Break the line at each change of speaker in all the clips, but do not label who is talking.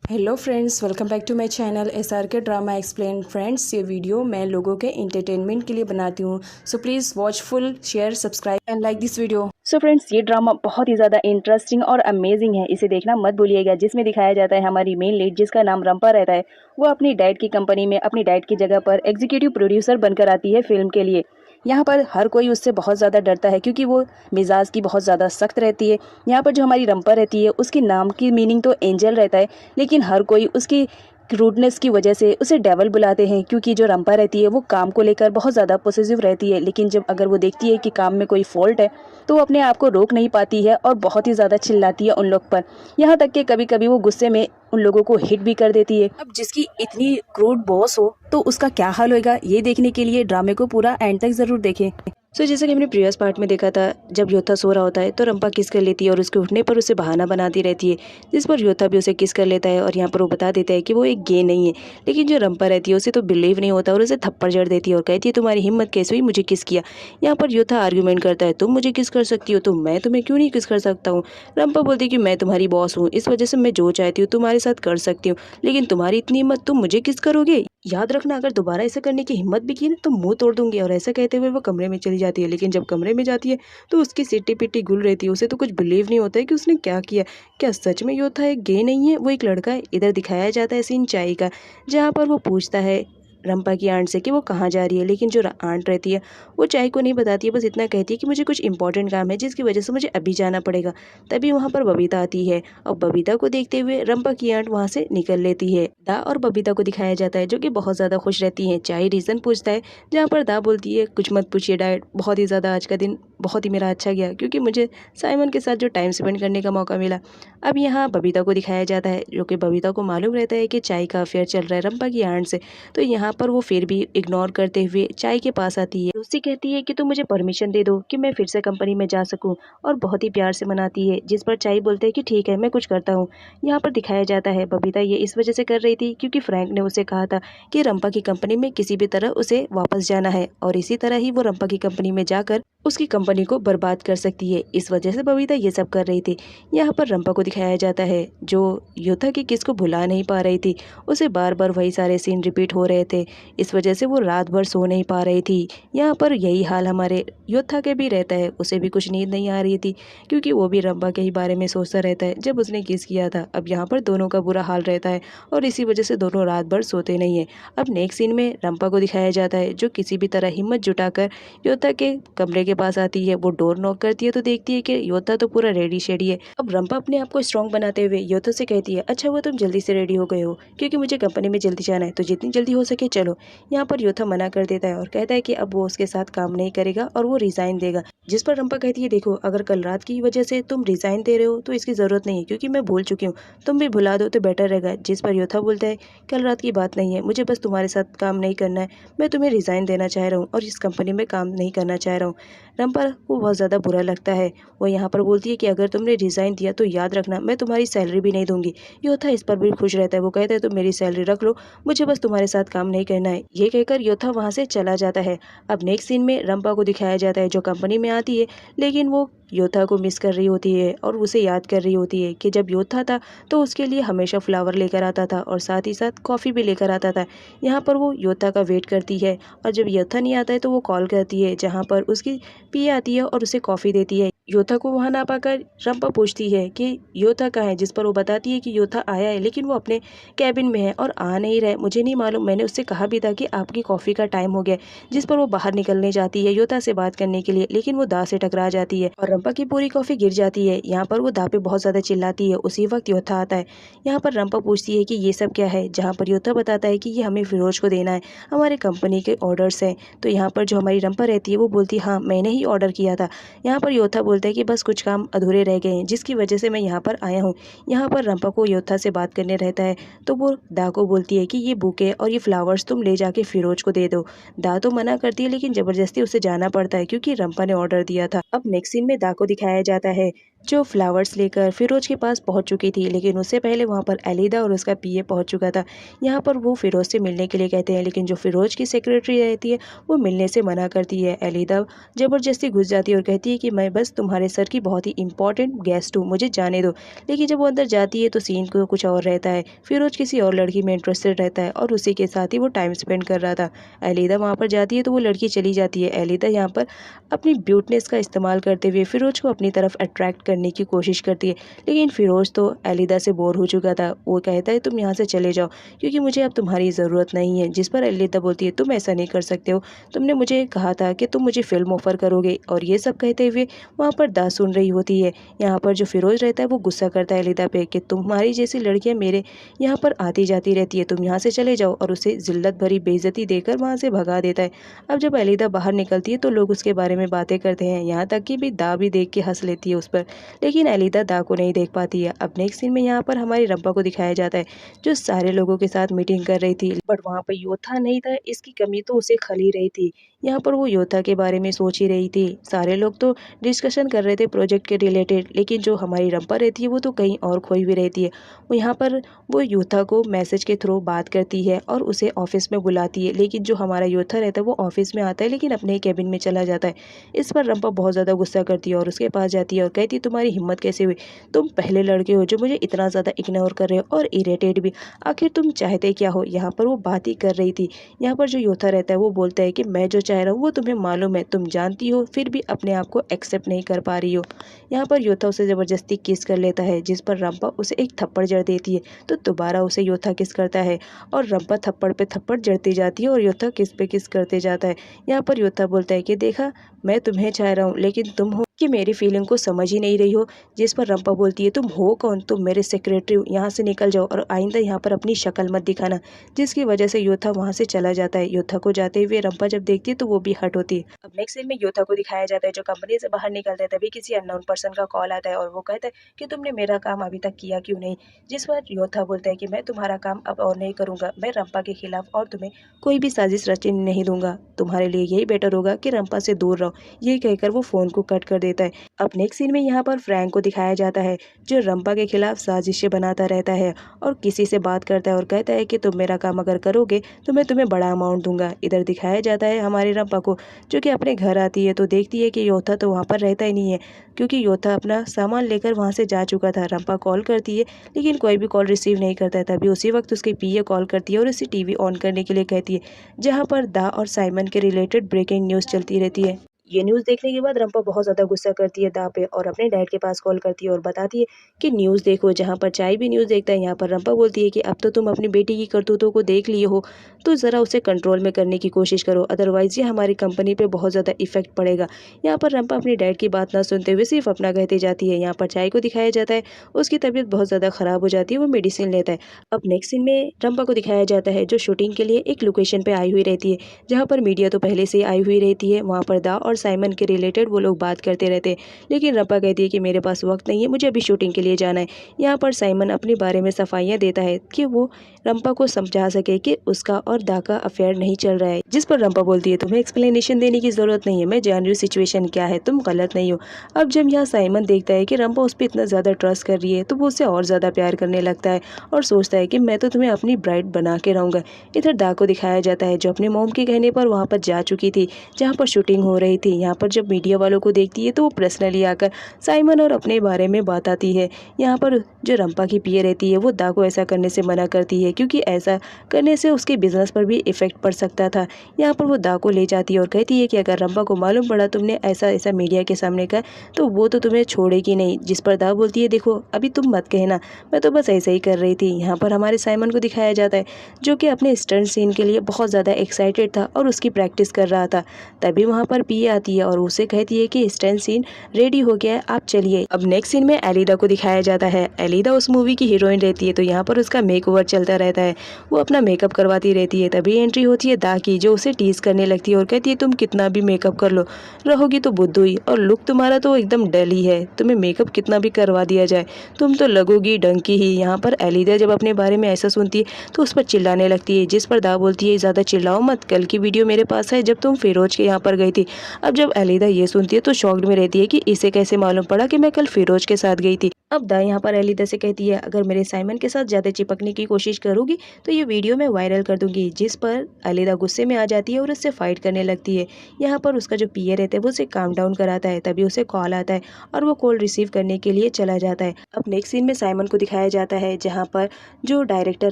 Hello friends, welcome back to my channel SRK drama explain. Friends, ये video मैं लोगों के एंटरटेनमेंट के लिए बनाती हूँ, so please watch full, share, subscribe and like this video. So friends, ये ड्रामा बहुत ही ज़्यादा इंटरेस्टिंग और अमेजिंग है, इसे देखना मत भूलिएगा। जिसमें दिखाया जाता है हमारी मेन लीड, जिसका नाम रंपा रहता है, वो अपनी डैड की कंपनी में अपनी डैड की जगह पर एग्जीक्यूटिव प्रोड्यूसर बनकर आती है फिल्म के लिए। यहाँ पर हर कोई उससे बहुत ज़्यादा डरता है क्योंकि वो मिजाज की बहुत ज़्यादा सख्त रहती है। यहाँ पर जो हमारी रंपा रहती है, उसके नाम की मीनिंग तो एंजल रहता है, लेकिन हर कोई उसकी रूडनेस की वजह से उसे डेवल बुलाते हैं। क्योंकि जो रंपा रहती है वो काम को लेकर बहुत ज़्यादा पॉसेसिव रहती है, लेकिन जब अगर वो देखती है कि काम में कोई फॉल्ट है तो वो अपने आप को रोक नहीं पाती है और बहुत ही ज़्यादा चिल्लाती है उन लोग पर। यहाँ तक कि कभी कभी वो गुस्से में उन लोगों को हिट भी कर देती है। अब जिसकी इतनी क्रूड बॉस हो तो उसका क्या हाल होगा, ये देखने के लिए ड्रामे को पूरा एंड तक ज़रूर देखें। जैसा कि हमने प्रीवियस पार्ट में देखा था, जब योथा सो रहा होता है तो रंपा किस कर लेती है और उसके उठने पर उसे बहाना बनाती रहती है, जिस पर योथा भी उसे किस कर लेता है। और यहाँ पर वो बता देता है कि वो एक गे नहीं है, लेकिन जो रंपा रहती है उसे तो बिलीव नहीं होता और उसे थप्पड़ जड़ देती है और कहती है तुम्हारी हिम्मत कैसे हुई मुझे किस किया। यहाँ पर योथा आर्ग्यूमेंट करता है, तुम मुझे किस कर सकती हो तो मैं तुम्हें क्यों नहीं किस कर सकता हूँ। रंपा बोलती है कि मैं तुम्हारी बॉस हूँ, इस वजह से मैं जो चाहती हूँ तुम्हारे साथ कर सकती हूँ, लेकिन तुम्हारी इतनी हिम्मत तुम मुझे किस करोगे। याद रखना, अगर दोबारा ऐसा करने की हिम्मत भी की ना तो मुंह तोड़ दूंगी। और ऐसा कहते हुए वो कमरे में चली जाती है, लेकिन जब कमरे में जाती है तो उसकी सिट्टी पिट्टी गुल रहती है। उसे तो कुछ बिलीव नहीं होता है कि उसने क्या किया। क्या सच में योथा एक गे नहीं है, वो एक लड़का है। इधर दिखाया जाता है सीन चाय का, जहाँ पर वो पूछता है रंपा की आंट से कि वो कहाँ जा रही है, लेकिन जो आंट रहती है वो चाय को नहीं बताती है, बस इतना कहती है कि मुझे कुछ इंपॉर्टेंट काम है जिसकी वजह से मुझे अभी जाना पड़ेगा। तभी वहाँ पर बबीता आती है और बबीता को देखते हुए रंपा की आंट वहाँ से निकल लेती है। दा और बबीता को दिखाया जाता है जो कि बहुत ज़्यादा खुश रहती हैं। चाय रीज़न पूछता है, जहाँ पर दा बोलती है कुछ मत पूछिए डैड, बहुत ही ज़्यादा आज का दिन बहुत ही मेरा अच्छा गया क्योंकि मुझे साइमन के साथ जो टाइम स्पेंड करने का मौका मिला। अब यहाँ बबीता को दिखाया जाता है, जो कि बबीता को मालूम रहता है कि चाय का अफेयर चल रहा है रंपा की आंट से। तो यहाँ पर वो फिर भी इग्नोर करते हुए चाय के पास आती है। उससे कहती है कि तुम मुझे परमिशन दे दो कि मैं फिर से कंपनी में जा सकूं, और बहुत ही प्यार से मनाती है, जिस पर चाय बोलते हैं कि ठीक है मैं कुछ करता हूँ। यहाँ पर दिखाया जाता है बबीता ये इस वजह से कर रही थी क्योंकि फ्रैंक ने उसे कहा था कि रंपा की कंपनी में किसी भी तरह उसे वापस जाना है, और इसी तरह ही वो रंपा की कंपनी में जाकर उसकी कंपनी को बर्बाद कर सकती है। इस वजह से बबीता ये सब कर रही थी। यहाँ पर रंपा को दिखाया जाता है जो योथा की किस को भुला नहीं पा रही थी, उसे बार बार वही सारे सीन रिपीट हो रहे थे, इस वजह से वो रात भर सो नहीं पा रही थी। यहाँ पर यही हाल हमारे योथा के भी रहता है, उसे भी कुछ नींद नहीं आ रही थी क्योंकि वो भी रंपा के ही बारे में सोचता रहता है जब उसने किस किया था। अब यहाँ पर दोनों का बुरा हाल रहता है और इसी वजह से दोनों रात भर सोते नहीं है। अब नेक्स्ट सीन में रंपा को दिखाया जाता है जो किसी भी तरह हिम्मत जुटाकर योथा के कमरे के पास आती है। वो डोर नॉक करती है तो देखती है कि योथा तो पूरा रेडी शेडी है। अब रंपा अपने आप को स्ट्रॉन्ग बनाते हुए योथा से कहती है, अच्छा हुआ तुम जल्दी से रेडी हो गए हो क्योंकि मुझे कंपनी में जल्दी जाना है, तो जितनी जल्दी हो सके चलो। यहाँ पर योथा मना कर देता है और कहता है कि अब वो उसके साथ काम नहीं करेगा और वो रिजाइन देगा, जिस पर रंपा कहती है देखो अगर कल रात की वजह से तुम रिजाइन दे रहे हो तो इसकी जरूरत नहीं है क्योंकि मैं भूल चुकी हूँ, तुम भी भुला दो तो बेटर रहेगा। जिस पर योथा बोलता है कल रात की बात नहीं है, मुझे बस तुम्हारे साथ काम नहीं करना है, मैं तुम्हें रिजाइन देना चाह रहा हूँ और इस कंपनी में काम नहीं करना चाह रहा हूँ। रंपा को बहुत ज़्यादा बुरा लगता है। वो यहाँ पर बोलती है कि अगर तुमने रिजाइन दिया तो याद रखना मैं तुम्हारी सैलरी भी नहीं दूंगी। योथा इस पर भी खुश रहता है, वो कहता है तुम मेरी सैलरी रख लो, मुझे बस तुम्हारे साथ काम नहीं करना है। ये कहकर योथा वहाँ से चला जाता है। अब नेक्स्ट सीन में रंपा को दिखाया जाता है जो कंपनी में आती है, लेकिन वो योथा को मिस कर रही होती है और उसे याद कर रही होती है कि जब योथा था तो उसके लिए हमेशा फ्लावर लेकर आता था और साथ ही साथ कॉफ़ी भी लेकर आता था। यहाँ पर वो योथा का वेट करती है और जब योथा नहीं आता है तो वो कॉल करती है, जहाँ पर उसकी पिया आती है और उसे कॉफ़ी देती है। योथा को वहाँ ना पाकर रंपा पूछती है कि योथा कहाँ है, जिस पर वो बताती है कि योथा आया है लेकिन वो अपने कैबिन में है और आ नहीं रहा है, मुझे नहीं मालूम, मैंने उससे कहा भी था कि आपकी कॉफ़ी का टाइम हो गया। जिस पर वो बाहर निकलने जाती है योथा से बात करने के लिए, लेकिन वो दा से टकरा जाती है और रंपा की पूरी कॉफ़ी गिर जाती है। यहाँ पर वो दा पे बहुत ज़्यादा चिल्लाती है। उसी वक्त योथा आता है। यहाँ पर रंपा पूछती है कि ये सब क्या है, जहाँ पर योथा बताता है कि ये हमें फिरोज को देना है, हमारे कंपनी के ऑर्डर्स हैं। तो यहाँ पर जो हमारी रंपा रहती है वो बोलती है हाँ मैंने ही ऑर्डर किया था। यहाँ पर योथा बोलता है कि बस कुछ काम अधूरे रह गए हैं जिसकी वजह से मैं यहाँ पर आया हूँ। यहाँ पर रंपा को योथा से बात करने रहता है तो वो दा को बोलती है कि ये बुके और ये फ्लावर्स तुम ले जाके फिरोज को दे दो। दा तो मना करती है लेकिन जबरदस्ती उसे जाना पड़ता है क्योंकि रंपा ने ऑर्डर दिया था। अब नेक्स्ट सीन में दा को दिखाया जाता है जो फ्लावर्स लेकर फिरोज के पास पहुंच चुकी थी, लेकिन उससे पहले वहां पर अलीदा और उसका पीए पहुंच चुका था। यहाँ पर वो फिरोज से मिलने के लिए कहते हैं, लेकिन जो फिरोज की सेक्रेटरी रहती है वो मिलने से मना करती है। अलीदा ज़बरदस्ती घुस जाती है और कहती है कि मैं बस तुम्हारे सर की बहुत ही इंपॉर्टेंट गेस्ट हूँ, मुझे जाने दो। लेकिन जब वो अंदर जाती है तो सीन को कुछ और रहता है। फिरोज किसी और लड़की में इंटरेस्टेड रहता है और उसी के साथ ही वो टाइम स्पेंड कर रहा था। अलीदा वहाँ पर जाती है तो वो लड़की चली जाती है। अलीदा यहाँ पर अपनी ब्यूटनेस का इस्तेमाल करते हुए फिरोज को अपनी तरफ अट्रैक्ट करने की कोशिश करती है, लेकिन फिरोज तो अलीदा से बोर हो चुका था। वो कहता है तुम यहाँ से चले जाओ क्योंकि मुझे अब तुम्हारी ज़रूरत नहीं है। जिस पर अलीदा बोलती है तुम ऐसा नहीं कर सकते हो, तुमने मुझे कहा था कि तुम मुझे फिल्म ऑफर करोगे। और ये सब कहते हुए वहाँ पर दा सुन रही होती है। यहाँ पर जो फिरोज रहता है वो गुस्सा करता है अलीदा पे कि तुम्हारी जैसी लड़कियाँ मेरे यहाँ पर आती जाती रहती है, तुम यहाँ से चले जाओ, और उसे जिल्लत भरी बेइज्जती देकर वहाँ से भगा देता है। अब जब अलीदा बाहर निकलती है तो लोग उसके बारे में बातें करते हैं, यहाँ तक कि भी दा भी देख के हंस लेती है उस पर, लेकिन अलीदा दा को नहीं देख पाती है। अब नेक्स्ट सीन में यहाँ पर हमारी रंपा को दिखाया जाता है जो सारे लोगों के साथ मीटिंग कर रही थी, बट वहाँ पर योद्धा नहीं था, इसकी कमी तो उसे खल ही रही थी। यहाँ पर वो योद्धा के बारे में सोच ही रही थी। सारे लोग तो डिस्कशन कर रहे थे प्रोजेक्ट के रिलेटेड, लेकिन जो हमारी रंपा रहती है वो तो कहीं और खोई हुई रहती है। वो यहाँ पर वो योद्धा को मैसेज के थ्रू बात करती है और उसे ऑफिस में बुलाती है, लेकिन जो हमारा योद्धा रहता है वो ऑफिस में आता है लेकिन अपने ही कैबिन में चला जाता है। इस पर रंपा बहुत ज़्यादा गुस्सा करती है और उसके पास जाती है और कहती है तुम्हारी हिम्मत कैसे हुई, तुम पहले लड़के हो जो मुझे इतना ज़्यादा इग्नोर कर रहे हो और इरिटेट भी, आखिर तुम चाहते क्या हो। यहाँ पर वो बात ही कर रही थी। यहाँ पर जो योद्धा रहता है वो बोलता है कि मैं जो चाह रहा हूँ वो तुम्हें मालूम है, तुम जानती हो, फिर भी अपने आप को एक्सेप्ट नहीं कर पा रही हो। यहाँ पर योद्धा उसे ज़बरदस्ती किस कर लेता है, जिस पर रंपा उसे एक थप्पड़ जड़ देती है, तो दोबारा उसे योद्धा किस करता है और रंपा थप्पड़ पे थप्पड़ जड़ती जाती है और योद्धा किस पे किस करते जाता है। यहाँ पर योद्धा बोलता है कि देखा मैं तुम्हें चाह रहा हूँ लेकिन तुम हो कि मेरी फीलिंग को समझ ही नहीं रही हो। जिस पर रंपा बोलती है तुम हो कौन, तुम मेरे सेक्रेटरी हो, यहाँ से निकल जाओ और आइंदा यहाँ पर अपनी शक्ल मत दिखाना। जिसकी वजह से योद्धा वहाँ से चला जाता है। योद्धा को जाते हुए रंपा जब देखती है तो वो भी हट होती है। अब नेक्स्ट सीन में योद्धा को दिखाया जाता है जो कंपनी से बाहर निकलता है, तभी किसी अननोन पर्सन का कॉल आता है और वो कहता है कि तुमने मेरा काम अभी तक किया क्यों नहीं। जिस पर योद्धा बोलता है कि मैं तुम्हारा काम अब और नहीं करूंगा, मैं रंपा के खिलाफ और तुम्हें कोई भी साजिश रचने नहीं दूंगा, तुम्हारे लिए यही बेटर होगा कि रंपा से दूर रहो। ये कहकर वो फोन को कट कर देता है। अब नेक्स्ट सीन में यहाँ पर फ्रैंक को दिखाया जाता है जो रंपा के खिलाफ साजिशें बनाता रहता है और किसी से बात करता है और कहता है कि तुम मेरा काम अगर करोगे तो मैं तुम्हें बड़ा अमाउंट दूंगा। इधर दिखाया जाता है हमारी रंपा को जो कि अपने घर आती है तो देखती है कि योद्धा तो वहाँ पर रहता ही नहीं है, क्योंकि योद्धा अपना सामान लेकर वहाँ से जा चुका था। रंपा कॉल करती है लेकिन कोई भी कॉल रिसीव नहीं करता है। तभी उसी वक्त उसकी पीए कॉल करती है और उसे टीवी ऑन करने के लिए कहती है, जहाँ पर दा और साइमन के रिलेटेड ब्रेकिंग न्यूज़ चलती रहती है। ये न्यूज़ देखने के बाद रंपा बहुत ज़्यादा गुस्सा करती है दा पे और अपने डैड के पास कॉल करती है और बताती है कि न्यूज़ देखो। जहाँ पर चाय भी न्यूज़ देखता है, यहाँ पर रंपा बोलती है कि अब तो तुम अपनी बेटी की करतूतों को देख लिए हो तो ज़रा उसे कंट्रोल में करने की कोशिश करो, अदरवाइज़ ये हमारी कंपनी पे बहुत ज़्यादा इफेक्ट पड़ेगा। यहाँ पर रंपा अपनी डैड की बात ना सुनते हुए सिर्फ अपना कहते जाती है। यहाँ पर चाय को दिखाया जाता है उसकी तबीयत बहुत ज़्यादा ख़राब हो जाती है, वो मेडिसिन लेता है। अब नेक्स्ट सीन में रंपा को दिखाया जाता है जो शूटिंग के लिए एक लोकेशन पर आई हुई रहती है, जहाँ पर मीडिया तो पहले से ही आई हुई रहती है। वहाँ पर दा और साइमन के रिलेटेड वो लोग बात करते रहते हैं, लेकिन रंपा कहती है कि मेरे पास वक्त नहीं है, मुझे अभी शूटिंग के लिए जाना है। यहाँ पर साइमन अपने बारे में सफाइयाँ देता है कि वो रंपा को समझा सके कि उसका और दा का अफेयर नहीं चल रहा है। जिस पर रंपा बोलती है तुम्हें एक्सप्लेनेशन देने की जरूरत नहीं है, मैं जान रही हूँ सिचुएशन क्या है, तुम गलत नहीं हो। अब जब यहाँ साइमन देखता है कि रंपा उस पर इतना ज़्यादा ट्रस्ट कर रही है तो वो उससे और ज़्यादा प्यार करने लगता है और सोचता है कि मैं तो तुम्हें अपनी ब्राइड बना के रहूँगा। इधर दा को दिखाया जाता है जो अपने मोम के कहने पर वहाँ पर जा चुकी थी जहाँ पर शूटिंग हो रही थी। यहाँ पर जब मीडिया वालों को देखती है तो वो पर्सनली आकर साइमन और अपने बारे में बात आती है। यहाँ पर जो रंपा की पीए रहती है वो दा को ऐसा करने से मना करती है क्योंकि ऐसा करने से उसके बिजनेस पर भी इफेक्ट पड़ सकता था। यहाँ पर वो दा को ले जाती है और कहती है कि अगर रंपा को मालूम पड़ा तुमने ऐसा ऐसा मीडिया के सामने कहा तो वो तो तुम्हें छोड़ेगी नहीं। जिस पर दा बोलती है देखो अभी तुम मत कहना, मैं तो बस ऐसा ही कर रही थी। यहाँ पर हमारे साइमन को दिखाया जाता है जो कि अपने स्टंट सीन के लिए बहुत ज़्यादा एक्साइटेड था और उसकी प्रैक्टिस कर रहा था। तभी वहाँ पर पीए आती है और उसे कहती है कि स्टंट सीन रेडी हो गया है, आप चलिए। अब नेक्स्ट सीन में अलीदा को दिखाया जाता है। अलीदा उस मूवी की हीरोइन रहती है तो यहाँ पर उसका मेकओवर चलता रहता है, वो अपना मेकअप करवाती रहती है। तभी एंट्री होती है दा की जो उसे टीज करने लगती है और कहती है तुम कितना भी मेकअप कर लो रहोगी तो बुद्धू ही, और लुक तुम्हारा तो एकदम डल ही है, तुम्हें मेकअप कितना भी करवा दिया जाए तुम तो लगोगी डंकी ही। यहाँ पर अलीदा जब अपने बारे में ऐसा सुनती है तो उस पर चिल्लाने लगती है, जिस पर दा बोलती है ज़्यादा चिल्लाओ मत, कल की वीडियो मेरे पास है जब तुम फिरोज के यहाँ पर गई थी, अब जब अलीदा ये सुनती है तो शॉक्ड में रहती है कि इसे कैसे मालूम पड़ा कि मैं कल फिरोज के साथ गई थी। अब दा यहाँ पर अलीदा से कहती है, अगर मेरे साइमन के साथ ज़्यादा चिपकने की कोशिश करोगी तो ये वीडियो मैं वायरल कर दूंगी। जिस पर अलीदा गुस्से में आ जाती है और उससे फाइट करने लगती है। यहाँ पर उसका जो पीए रहता है वो उसे काम डाउन कराता है। तभी उसे कॉल आता है और वो कॉल रिसीव करने के लिए चला जाता है। अब नेक्स्ट सीन में साइमन को दिखाया जाता है, जहाँ पर जो डायरेक्टर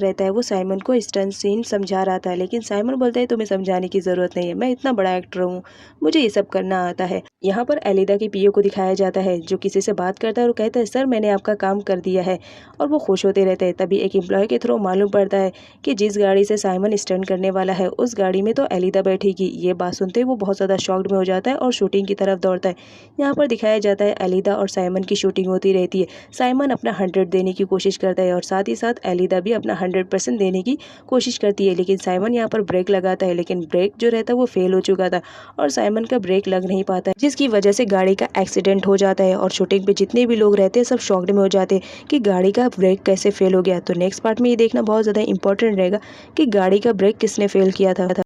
रहता है वो साइमन को स्टंट सीन समझा रहा था, लेकिन साइमन बोलता है तुम्हें समझाने की ज़रूरत नहीं है, मैं इतना बड़ा एक्टर हूँ, मुझे ये सब करना आता है। यहाँ पर अलीदा की पीओ को दिखाया जाता है जो किसी से बात करता है और कहता है सर मैंने आपका काम कर दिया है, और वो खुश होते रहते हैं। तभी एक एम्प्लॉय के थ्रू मालूम पड़ता है कि जिस गाड़ी से साइमन स्टंट करने वाला है उस गाड़ी में तो अलीदा बैठेगी। ये बात सुनते वो बहुत ज़्यादा शॉक्ड में हो जाता है और शूटिंग की तरफ दौड़ता है। यहाँ पर दिखाया जाता है अलीदा और साइमन की शूटिंग होती रहती है। साइमन अपना 100 देने की कोशिश करता है और साथ ही साथ अलीदा भी अपना 100% देने की कोशिश करती है, लेकिन साइमन यहाँ पर ब्रेक लगाता है, लेकिन ब्रेक जो रहता है वो फेल हो चुका था और साइमन का ब्रेक लग नहीं पाता है, जिसकी वजह से गाड़ी का एक्सीडेंट हो जाता है। और शूटिंग पे जितने भी लोग रहते हैं सब शॉक्ड में हो जाते हैं कि गाड़ी का ब्रेक कैसे फेल हो गया। तो नेक्स्ट पार्ट में ये देखना बहुत ज़्यादा इंपॉर्टेंट रहेगा कि गाड़ी का ब्रेक किसने फेल किया था।